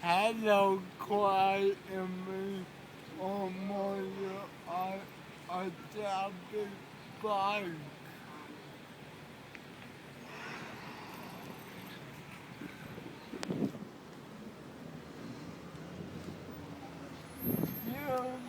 Hello, quiet me on my adopted bike. You